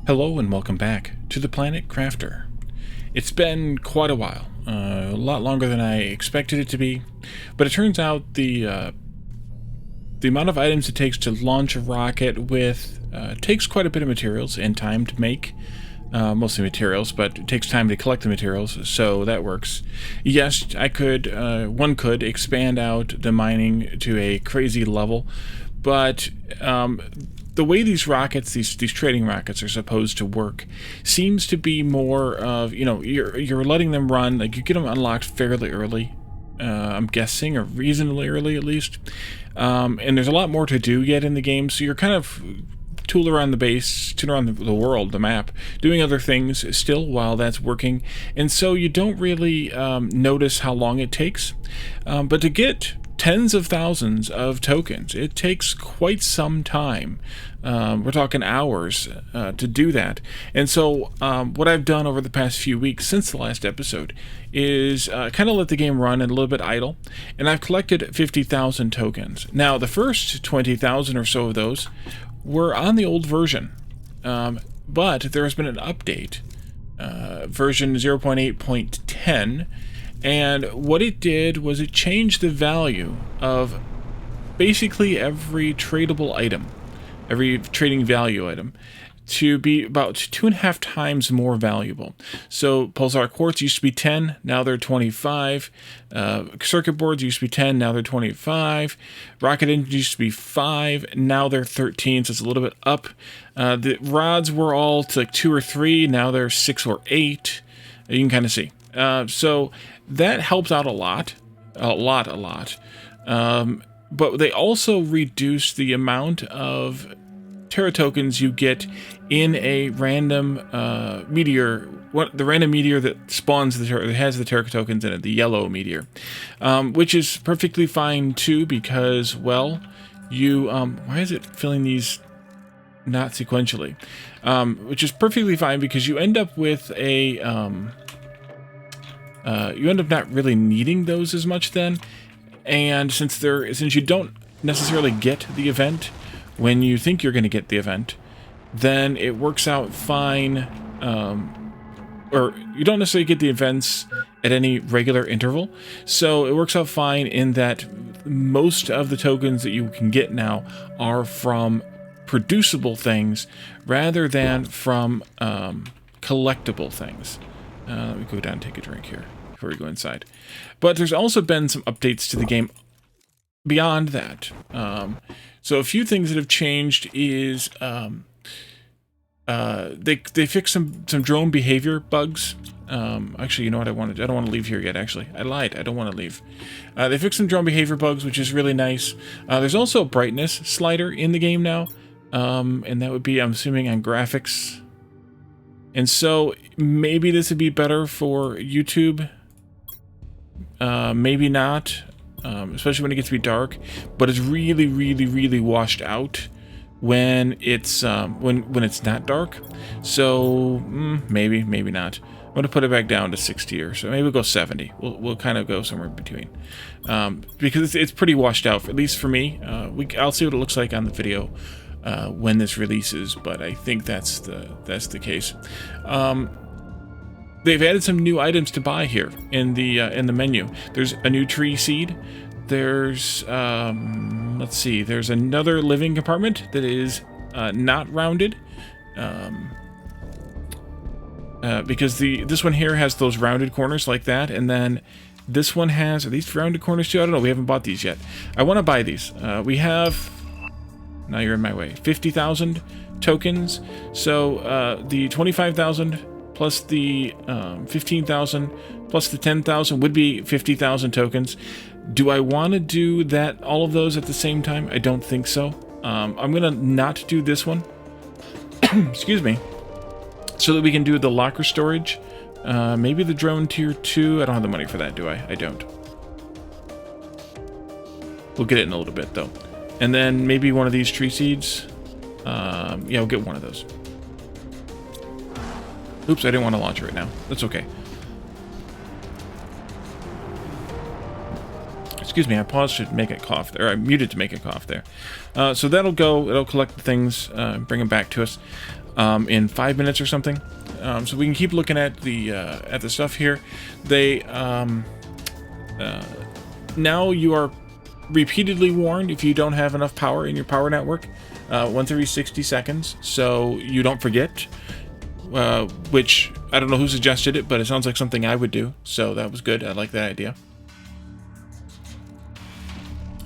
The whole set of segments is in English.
Hello and welcome back to the Planet Crafter. It's been quite a while, a lot longer than I expected it to be, but it turns out the amount of items it takes to launch a rocket with takes quite a bit of materials and time to make. Mostly materials, but it takes time to collect the materials, so that works. Yes, one could expand out the mining to a crazy level, but the way these rockets, these trading rockets, are supposed to work seems to be more of, you're letting them run, like you get them unlocked fairly early, I'm guessing, or reasonably early at least, and there's a lot more to do yet in the game, so you're kind of tool around the base, tune around the world, the map, doing other things still while that's working, and so you don't really notice how long it takes, but to get tens of thousands of tokens, it takes quite some time. We're talking hours to do that. And so what I've done over the past few weeks since the last episode is kind of let the game run a little bit idle, and I've collected 50,000 tokens. Now, the first 20,000 or so of those were on the old version, but there has been an update, version 0.8.10, and what it did was it changed the value of basically every tradable item, every trading value item, to be about 2.5 times more valuable. So pulsar quartz used to be 10, now they're 25. Circuit boards used to be 10, now they're 25. Rocket engines used to be 5, now they're 13, so it's a little bit up. The rods were all to like 2 or 3, now they're 6 or 8. You can kind of see. So that helps out a lot. But they also reduce the amount of Terra tokens you get in a random meteor. The random meteor that spawns that has the Terra tokens in it, the yellow meteor, which is perfectly fine too, because, well, you why is it filling these not sequentially? Which is perfectly fine because you end up with a you end up not really needing those as much then, and since you don't necessarily get the event when you think you're going to get the event, then it works out fine, or you don't necessarily get the events at any regular interval, so it works out fine in that most of the tokens that you can get now are from producible things rather than from collectible things. Let me go down and take a drink here before we go inside. But there's also been some updates to the game beyond that. So a few things that have changed is they fixed some drone behavior bugs. Actually, you know what I don't want to leave here yet, actually. I lied. I don't want to leave. They fixed some drone behavior bugs, which is really nice. There's also a brightness slider in the game now. And that would be, I'm assuming, on graphics. And so maybe this would be better for YouTube. Maybe not, especially when it gets to be dark. But it's really, really, really washed out when it's when it's not dark. So maybe not. I'm gonna put it back down to 60 or so. Maybe we'll go 70. We'll kind of go somewhere in between, because it's pretty washed out, at least for me. I'll see what it looks like on the video when this releases, but I think that's the case. They've added some new items to buy here in the menu. There's a new tree seed. There's let's see. There's another living compartment that is not rounded, because this one here has those rounded corners like that, and then this one has, are these rounded corners too? I don't know. We haven't bought these yet. I want to buy these. We have. Now you're in my way. 50,000 tokens. So the 25,000 plus the 15,000 plus the 10,000 would be 50,000 tokens. Do I want to do that, all of those at the same time? I don't think so. I'm going to not do this one. Excuse me. So that we can do the locker storage. Maybe the drone tier 2. I don't have the money for that, do I? I don't. We'll get it in a little bit, though. And then maybe one of these tree seeds. Yeah, we'll get one of those. Oops, I didn't want to launch it right now. That's okay. Excuse me, I paused to make a cough there. I muted to make a cough there. So that'll go. It'll collect the things, bring them back to us. in 5 minutes or something. So we can keep looking at the stuff here. They now you are repeatedly warned if you don't have enough power in your power network, once every 60 seconds, so you don't forget. Which I don't know who suggested it, but it sounds like something I would do. So that was good. I like that idea.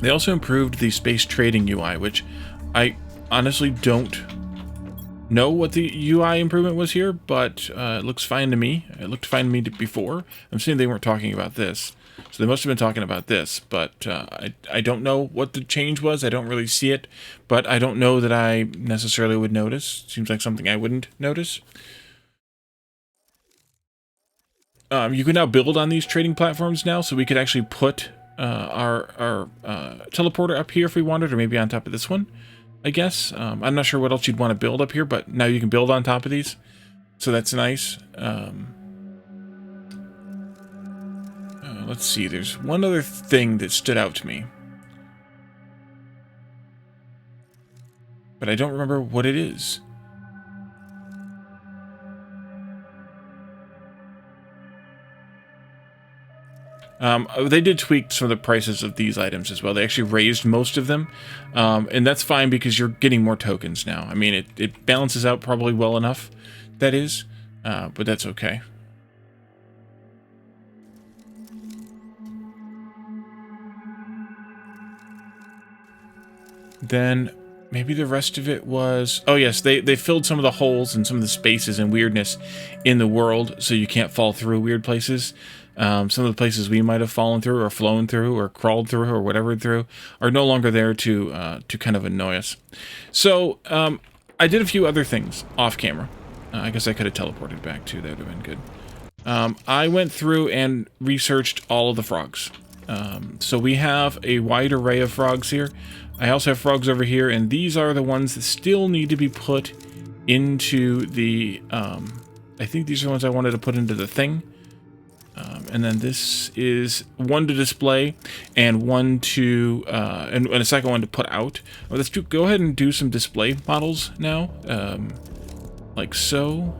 They also improved the space trading UI, which I honestly don't know what the UI improvement was here, but it looks fine to me. It looked fine to me before. I'm saying they weren't talking about this, so they must have been talking about this, but I don't know what the change was. I don't really see it, but I don't know that I necessarily would notice. Seems like something I wouldn't notice. You can now build on these trading platforms now, so we could actually put our teleporter up here if we wanted, or maybe on top of this one, I guess. I'm not sure what else you'd want to build up here, but now you can build on top of these, so that's nice. Let's see, there's one other thing that stood out to me, but I don't remember what it is. They did tweak some of the prices of these items as well. They actually raised most of them, and that's fine because you're getting more tokens now. I mean, it balances out probably well enough, that is, but that's okay. Then maybe the rest of it was... Oh yes, they filled some of the holes and some of the spaces and weirdness in the world so you can't fall through weird places. Some of the places we might have fallen through or flown through or crawled through or whatever through are no longer there to kind of annoy us. So I did a few other things off camera. I guess I could have teleported back too. That would have been good. I went through and researched all of the frogs. So we have a wide array of frogs here. I also have frogs over here, and these are the ones that still need to be put into the... I think these are the ones I wanted to put into the thing. And then this is one to display and one to, and a second one to put out. Well, let's go ahead and do some display models now. Like so.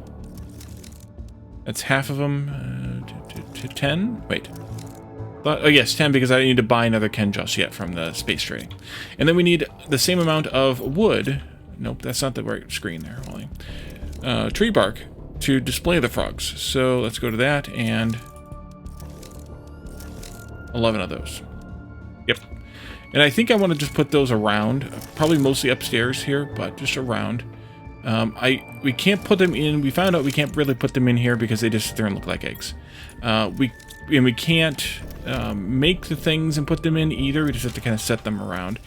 That's half of them to 10. Wait. Oh yes, 10 because I need to buy another Kenjoss yet from the space trading. And then we need the same amount of wood. Nope, that's not the right screen there, Wally. Tree bark to display the frogs. So let's go to that and... 11 of those. Yep. And I think I want to just put those around, probably mostly upstairs here, but just around. We can't put them in. We found out we can't really put them in here because they just sit there and look like eggs. We can't make the things and put them in either. We just have to kind of set them around.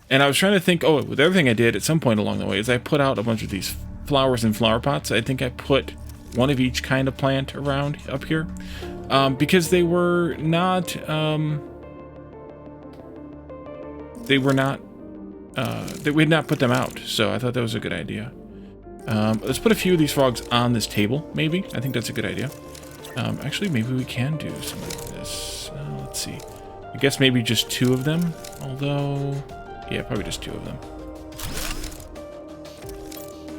And I was trying to think. Oh, the other thing I did at some point along the way is I put out a bunch of these flowers in flower pots. I think I put one of each kind of plant around up here. Because we had not put them out, so I thought that was a good idea. Let's put a few of these frogs on this table, maybe. I think that's a good idea. Actually, maybe we can do some of this. Let's see. I guess maybe just 2 of them, although... Yeah, probably just 2 of them.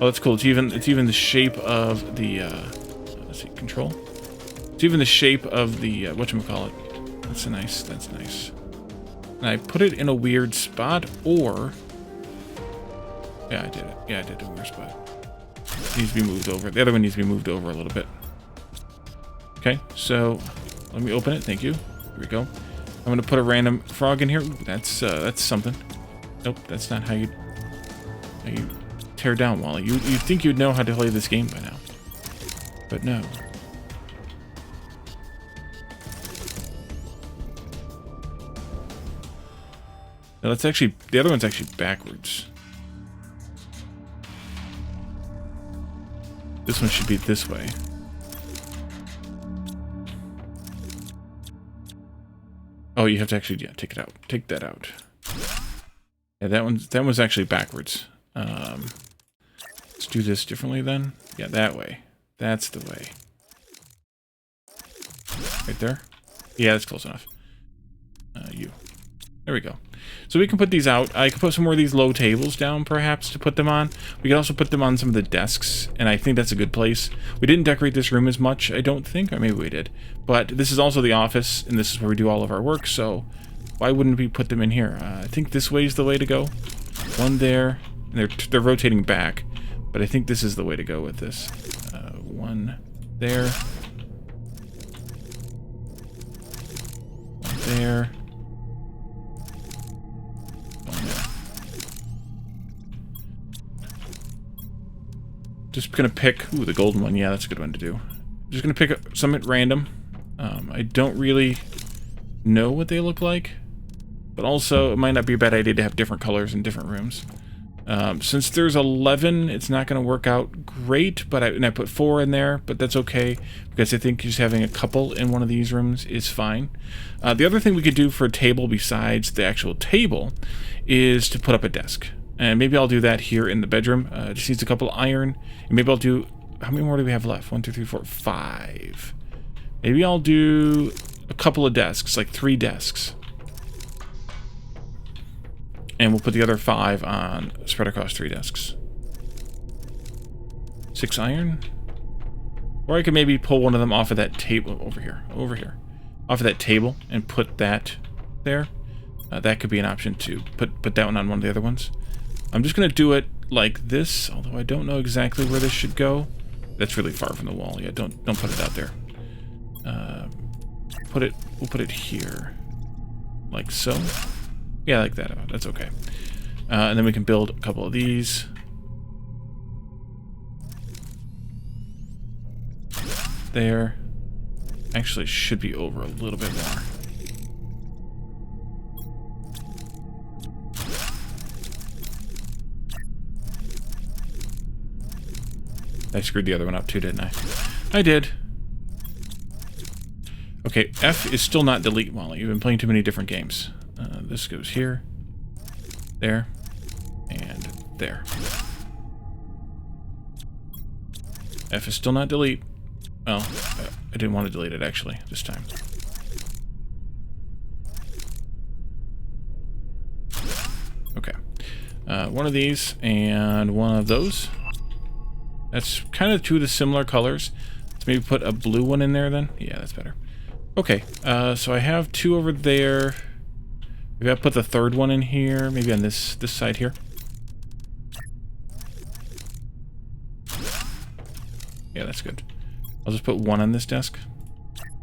Oh, that's cool. It's even the shape of the... let's see, control. It's even the shape of the, whatchamacallit. That's nice. And I put it in a weird spot, or... Yeah, I did it. Yeah, I did it in a weird spot. It needs to be moved over. The other one needs to be moved over a little bit. Okay, so let me open it. Thank you. Here we go. I'm going to put a random frog in here. Ooh, that's something. Nope, that's not how you tear down, Wally. You'd think you'd know how to play this game by now. But no. No, that's actually... The other one's actually backwards. This one should be this way. Oh, you have to actually... Yeah, take it out. Take that out. Yeah, that one's actually backwards. Let's do this differently then. Yeah, that way. That's the way. Right there? Yeah, that's close enough. You. There we go. So we can put these out. I could put some more of these low tables down, perhaps, to put them on. We can also put them on some of the desks, and I think that's a good place. We didn't decorate this room as much, I don't think, or maybe we did. But this is also the office, and this is where we do all of our work, so why wouldn't we put them in here? I think this way is the way to go. One there, and they're rotating back, but I think this is the way to go with this. One there. One there. Just gonna pick, ooh, the golden one. Yeah, that's a good one to do. Just gonna pick some at random. I don't really know what they look like, but also it might not be a bad idea to have different colors in different rooms. Since there's 11, it's not gonna work out great, but I put 4 in there, but that's okay because I think just having a couple in one of these rooms is fine. The other thing we could do for a table besides the actual table is to put up a desk. And maybe I'll do that here in the bedroom. Just needs a couple of iron. And maybe I'll do... How many more do we have left? 1, 2, 3, 4, 5. Maybe I'll do a couple of desks, like 3 desks. And we'll put the other 5 on, spread across 3 desks. 6 iron. Or I could maybe pull one of them off of that table over here. Off of that table and put that there. That could be an option too. Put that one on one of the other ones. I'm just going to do it like this, although I don't know exactly where this should go. That's really far from the wall. Yeah, don't put it out there. We'll put it here. Like so. Yeah, like that. That's okay. And then we can build a couple of these. There. Actually, should be over a little bit more. I screwed the other one up too, didn't I? I did. Okay, F is still not delete, Wally. You've been playing too many different games. This goes here, there, and there. F is still not delete. Well, I didn't want to delete it, actually, this time. Okay. One of these and one of those. That's kind of 2 of the similar colors. Let's maybe put a blue one in there then. Yeah, that's better. Okay, so I have 2 over there. Maybe I'll put the 3rd one in here. Maybe on this side here. Yeah, that's good. I'll just put 1 on this desk.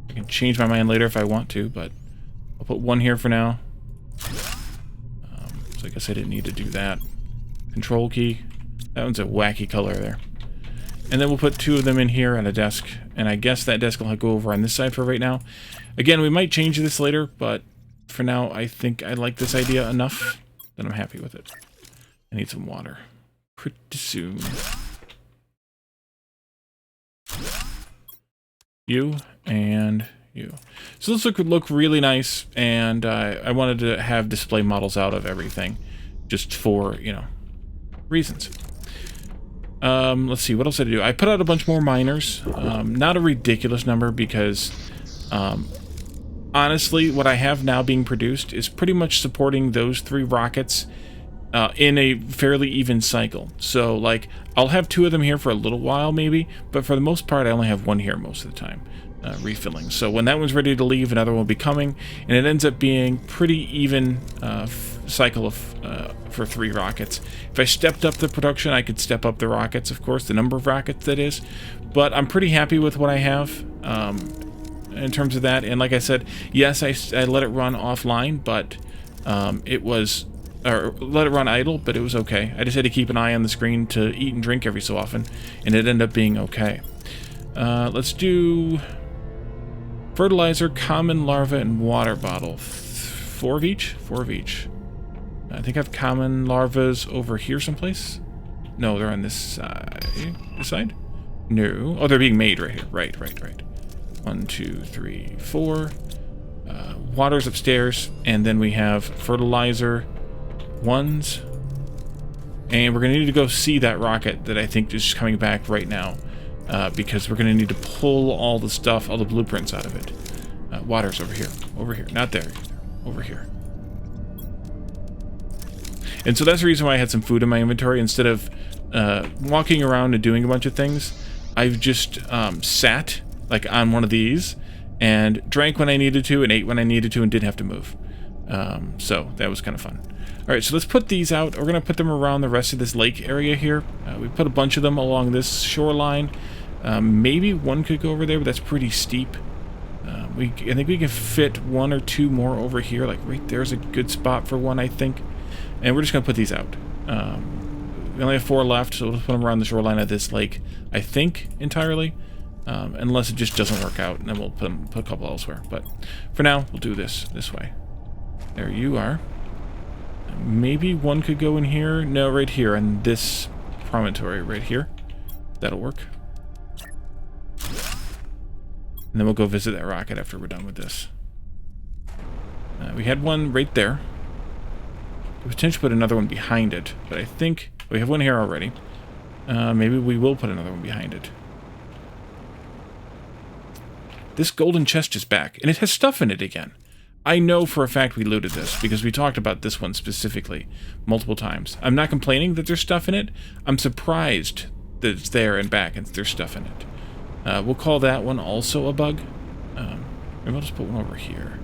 I can change my mind later if I want to, but I'll put 1 here for now. So I guess I didn't need to do that. Control key. That one's a wacky color there. And then we'll put 2 of them in here on a desk. And I guess that desk will go over on this side for right now. Again, we might change this later, but for now, I think I like this idea enough that I'm happy with it. I need some water. Pretty soon. You and you. So this look really nice, and I wanted to have display models out of everything. Just for, you know, reasons. Let's see, what else did I do? I put out a bunch more miners. Not a ridiculous number because, honestly, what I have now being produced is pretty much supporting those 3 rockets in a fairly even cycle. So, like, I'll have 2 of them here for a little while, maybe, but for the most part, I only have 1 here most of the time, refilling. So when that one's ready to leave, another one will be coming, and it ends up being pretty even cycle of for 3 rockets. If I stepped up the production, I could step up the rockets, of course, the number of rockets that is, but I'm pretty happy with what I have in terms of that. And like I said, yes, I let it run offline, but it was, or let it run idle, but it was okay. I just had to keep an eye on the screen to eat and drink every so often, and it ended up being okay. Let's do fertilizer, common larva, and water bottle. 4 of each? 4 of each. I think I have common larvas over here someplace. No, they're on this side. This side? No. Oh, they're being made right here. Right. 1, 2, 3, 4. Water's upstairs, and then we have fertilizer ones. And we're going to need to go see that rocket that I think is coming back right now. Because we're going to need to pull all the stuff, all the blueprints out of it. Water's over here. Over here. Not there. Over here. And so that's the reason why I had some food in my inventory. Instead of walking around and doing a bunch of things, I've just sat like on one of these and drank when I needed to and ate when I needed to and didn't have to move. So that was kind of fun. All right, so let's put these out. We're going to put them around the rest of this lake area here. We put a bunch of them along this shoreline. Maybe one could go over there, but that's pretty steep. I think we can fit one or two more over here. Like right there's a good spot for one, I think. And we're just going to put these out. We only have 4 left, so we'll put them around the shoreline of this lake, I think, entirely. Unless it just doesn't work out, and then we'll put a couple elsewhere. But for now, we'll do this way. There you are. Maybe one could go in here. No, right here on this promontory right here. That'll work. And then we'll go visit that rocket after we're done with this. We had one right there. We potentially put another one behind it, but I think we have one here already. Maybe we will put another one behind it. This golden chest is back, and it has stuff in it again. I know for a fact we looted this, because we talked about this one specifically multiple times. I'm not complaining that there's stuff in it. I'm surprised that it's there and back and there's stuff in it. We'll call that one also a bug. Maybe I'll just put one over here.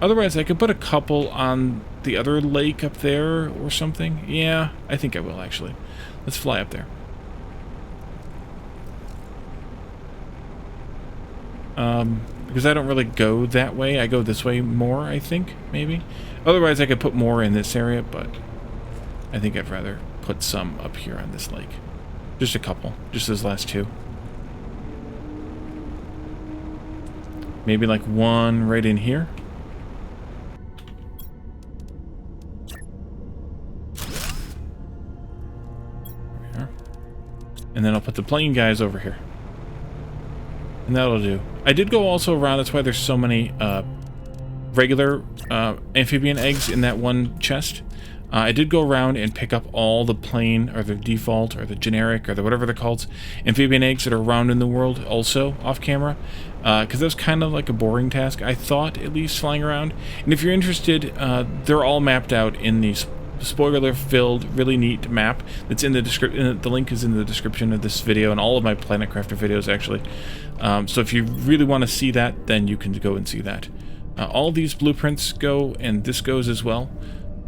Otherwise, I could put a couple on the other lake up there or something. Yeah, I think I will, actually. Let's fly up there. Because I don't really go that way. I go this way more, I think, maybe. Otherwise, I could put more in this area, but I think I'd rather put some up here on this lake. Just a couple. Just those last 2. Maybe like one right in here. There. And then I'll put the plane guys over here. And that'll do. I did go also around, that's why there's so many regular amphibian eggs in that one chest. I did go around and pick up all the plain, or the default, or the generic, or the whatever they're called, amphibian eggs that are around in the world also, off camera. Because that was kind of like a boring task, I thought, at least, flying around. And if you're interested, they're all mapped out in these spoiler-filled, really neat map that's in the description. The link is in the description of this video and all of my Planet Crafter videos, actually. So if you really want to see that, then you can go and see that. All these blueprints go, and this goes as well.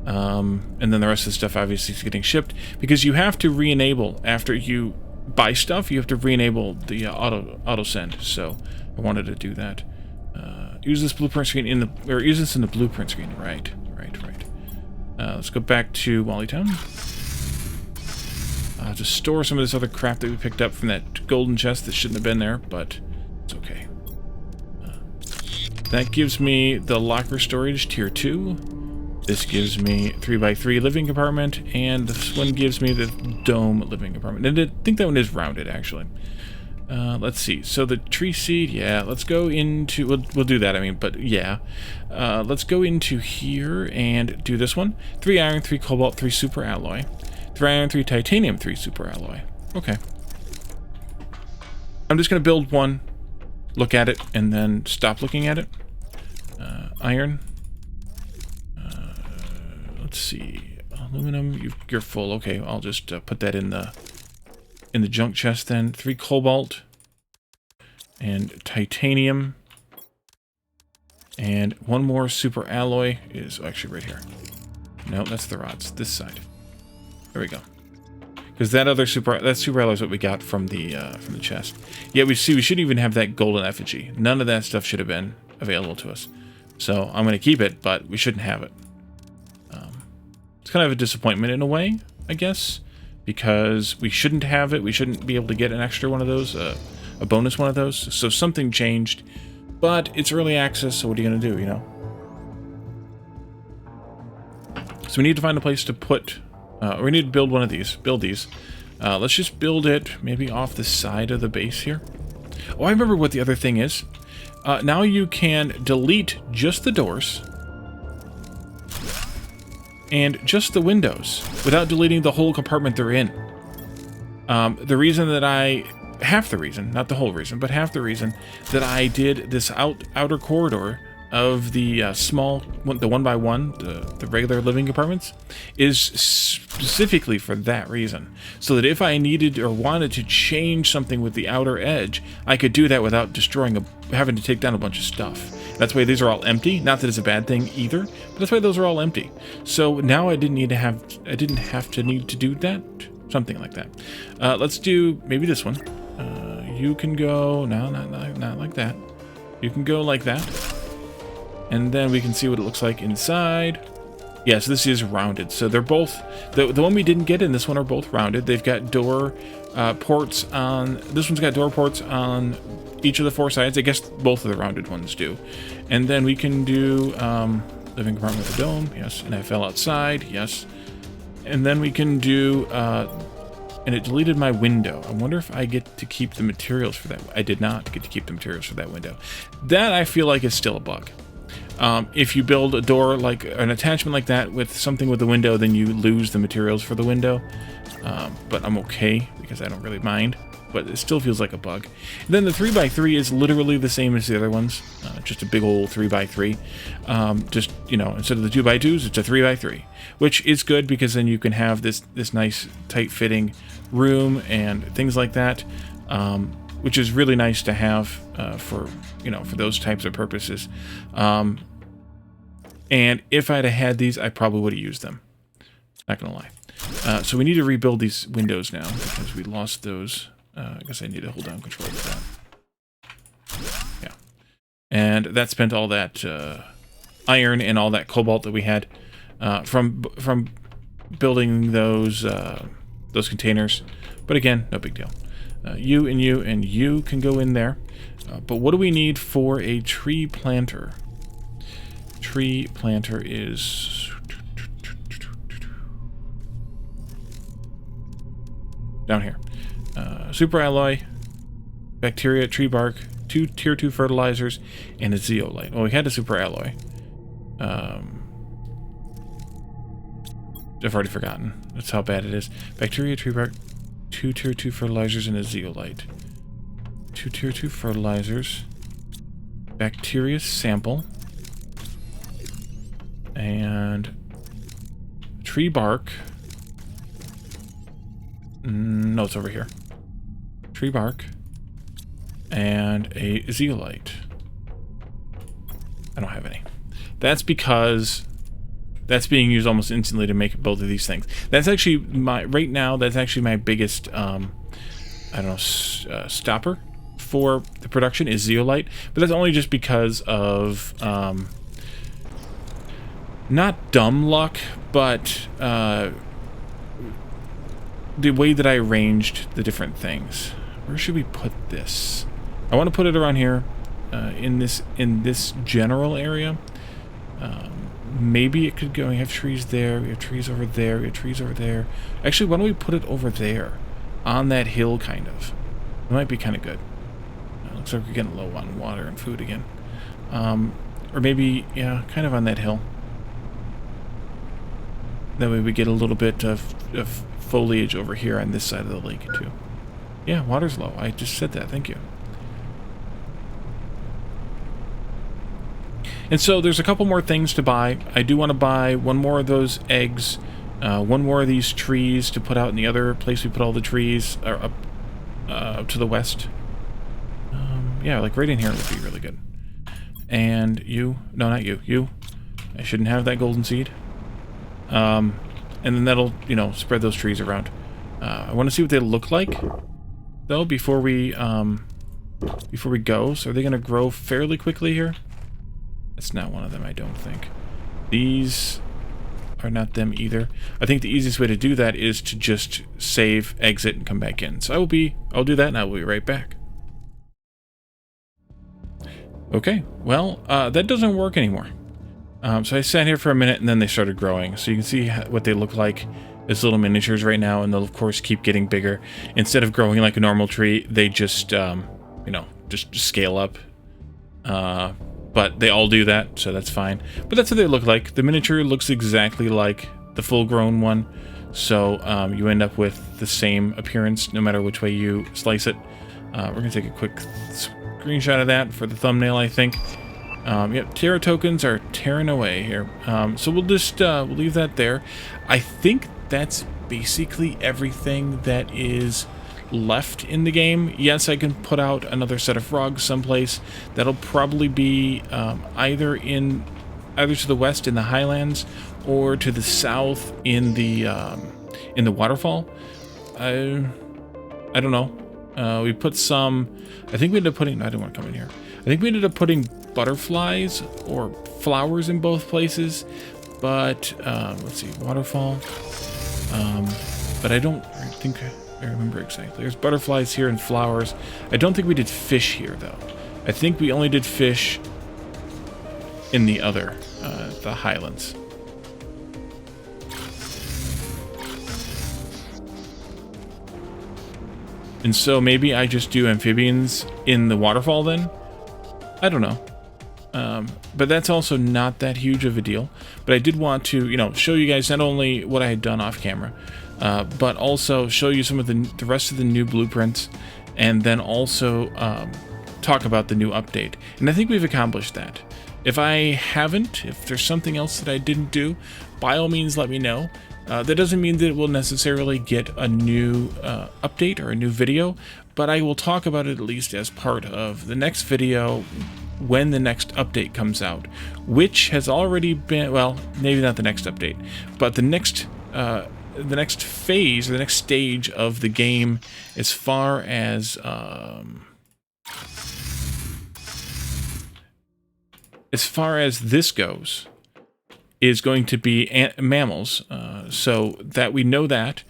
And then the rest of the stuff obviously is getting shipped, because you have to re-enable after you buy stuff. You have to re-enable the auto send. So I wanted to do that. Use this blueprint screen use this in the blueprint screen. Right. Let's go back to Wallytown. Just store some of this other crap that we picked up from that golden chest that shouldn't have been there, but it's okay. That gives me the locker storage tier 2. This gives me 3x3 living compartment, and this one gives me the dome living compartment. And I think that one is rounded, actually. Let's see. So the tree seed, yeah. Let's go into... We'll do that, I mean, but yeah. Let's go into here and do this one. 3 iron, 3 cobalt, 3 super alloy. 3 iron, 3 titanium, 3 super alloy. Okay. I'm just going to build one, look at it, and then stop looking at it. Iron. Let's see. Aluminum, you're full. Okay, I'll just put that in the junk chest then. 3 cobalt. And titanium. And one more super alloy is actually right here. No, that's the rods. This side. There we go. Because that super alloy is what we got from the chest. Yeah, we should even have that golden effigy. None of that stuff should have been available to us. So I'm going to keep it, but we shouldn't have it. It's kind of a disappointment in a way, I guess, because we shouldn't have it. We shouldn't be able to get an extra one of those, a bonus one of those. So something changed, but it's early access. So what are you going to do? You know. So we need to find a place to put. We need to build one of these. Build these. Let's just build it maybe off the side of the base here. Oh, I remember what the other thing is. Now you can delete just the doors and just the windows without deleting the whole compartment they're in. The reason that half the reason, not the whole reason, but half the reason that I did this outer corridor of the small, the 1x1, the regular living apartments, is specifically for that reason. So that if I needed or wanted to change something with the outer edge, I could do that without destroying having to take down a bunch of stuff. That's why these are all empty. Not that it's a bad thing either, but that's why those are all empty. So now I didn't have to need to do that. Something like that. Let's do maybe this one. You can go, no, not like that. You can go like that. And then we can see what it looks like inside. Yeah, so this is rounded. So they're both, the one we didn't get in this one are both rounded. They've got door ports on, this one's got door ports on each of the 4 sides. I guess both of the rounded ones do. And then we can do living apartment with a dome, yes. And I fell outside, yes. And then we can do, and it deleted my window. I wonder if I get to keep the materials for that. I did not get to keep the materials for that window. That I feel like is still a bug. If you build a door, like an attachment like that with something with a window, then you lose the materials for the window. But I'm okay because I don't really mind. But it still feels like a bug. And then the 3x3 is literally the same as the other ones. Just a big old 3x3. Just, you know, instead of the 2x2s, it's a 3x3. Which is good because then you can have this nice tight-fitting room and things like that. Which is really nice to have for, you know, for those types of purposes. And if I'd have had these, I probably would have used them. Not gonna lie. So we need to rebuild these windows now because we lost those. I guess I need to hold down control of that. Yeah. And that spent all that iron and all that cobalt that we had from building those containers. But again, no big deal. You and you and you can go in there. But what do we need for a tree planter? Tree planter is down here. Super alloy, bacteria, tree bark, 2 tier 2 fertilizers, and a zeolite. Well, we had a super alloy. I've already forgotten. That's how bad it is. Bacteria, tree bark, 2 tier 2 fertilizers, and a zeolite. 2 tier 2 fertilizers, bacteria sample, and tree bark. No, it's over here. Tree bark and a zeolite. I don't have any. That's because that's being used almost instantly to make both of these things. That's actually right now, that's actually my biggest, I don't know, stopper for the production is zeolite. But that's only just because of, not dumb luck, but, the way that I arranged the different things. Where should we put this? I want to put it around here, in this general area. Maybe it could go. We have trees there. We have trees over there. We have trees over there. Actually, why don't we put it over there, on that hill, kind of? It might be kind of good. Looks like we're getting low on water and food again. Or maybe, yeah, kind of on that hill. That way we get a little bit of foliage over here on this side of the lake too. Yeah, water's low. I just said that. Thank you. And so there's a couple more things to buy. I do want to buy one more of those eggs, one more of these trees to put out in the other place we put all the trees, up to the west. Yeah, like right in here would be really good. And you, no, not you, you. I shouldn't have that golden seed. And then that'll, you know, spread those trees around. I want to see what they look like, though, before we go. So are they going to grow fairly quickly here? That's not one of them, I don't think. These are not them either. I think the easiest way to do that is to just save, exit, and come back in. So I'll do that, and I will be right back. Okay, well, that doesn't work anymore. So I sat here for a minute and then they started growing. So you can see what they look like as little miniatures right now, and they'll of course keep getting bigger. Instead of growing like a normal tree, they just, you know, just scale up. But they all do that, so that's fine. But that's what they look like. The miniature looks exactly like the full-grown one. So you end up with the same appearance no matter which way you slice it. We're going to take a quick screenshot of that for the thumbnail, I think. Yep, Terra tokens are tearing away here. So we'll just we'll leave that there. I think that's basically everything that is left in the game. Yes, I can put out another set of frogs someplace. That'll probably be either to the west in the highlands or to the south in the waterfall. I don't know. We put some. I think we ended up putting. I don't want to come in here. I think we ended up putting butterflies or flowers in both places. But let's see, waterfall. But I don't think I remember exactly. There's butterflies here and flowers. I don't think we did fish here though. I think we only did fish in the other, the highlands. And so maybe I just do amphibians in the waterfall then? I don't know. But that's also not that huge of a deal. But I did want to, you know, show you guys not only what I had done off camera, but also show you some of the rest of the new blueprints, and then also talk about the new update. And I think we've accomplished that. If I haven't, if there's something else that I didn't do, by all means let me know. That doesn't mean that it will necessarily get a new update or a new video, but I will talk about it at least as part of the next video when the next update comes out, which has already been, well, maybe not the next update, but the next phase, or the next stage of the game, as far as this goes, is going to be mammals, so that we know that.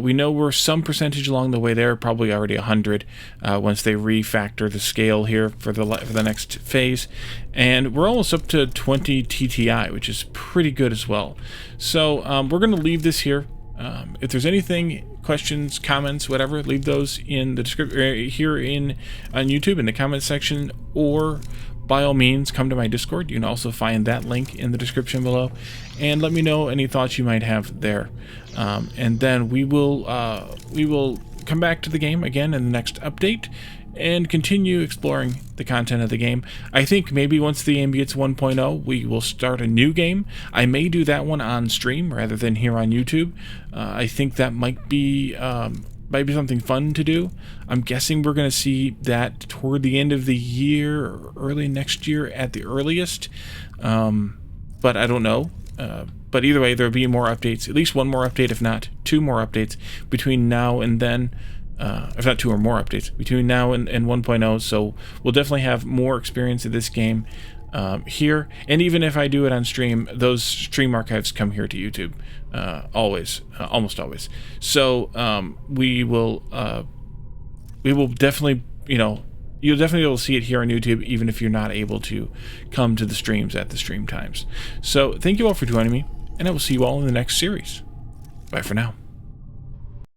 We know we're some percentage along the way there, probably already 100 once they refactor the scale here for the next phase. And we're almost up to 20 TTI, which is pretty good as well. So we're going to leave this here. If there's anything, questions, comments, whatever, leave those in the description here on YouTube in the comment section, or by all means come to my Discord. You can also find that link in the description below, and let me know any thoughts you might have there. And then we will come back to the game again in the next update and continue exploring the content of the game. I think maybe once the game gets 1.0, we will start a new game. I may do that one on stream rather than here on YouTube. I think that might be something fun to do. I'm guessing we're going to see that toward the end of the year or early next year at the earliest. But I don't know. But either way, there'll be more updates, at least one more update, if not two more updates between now and then. If not two or more updates between now and 1.0. So we'll definitely have more experience of this game here. And even if I do it on stream, those stream archives come here to YouTube. Always, almost always. So we will definitely, you know, you'll definitely be able to see it here on YouTube, even if you're not able to come to the streams at the stream times. So thank you all for joining me, and I will see you all in the next series. Bye for now.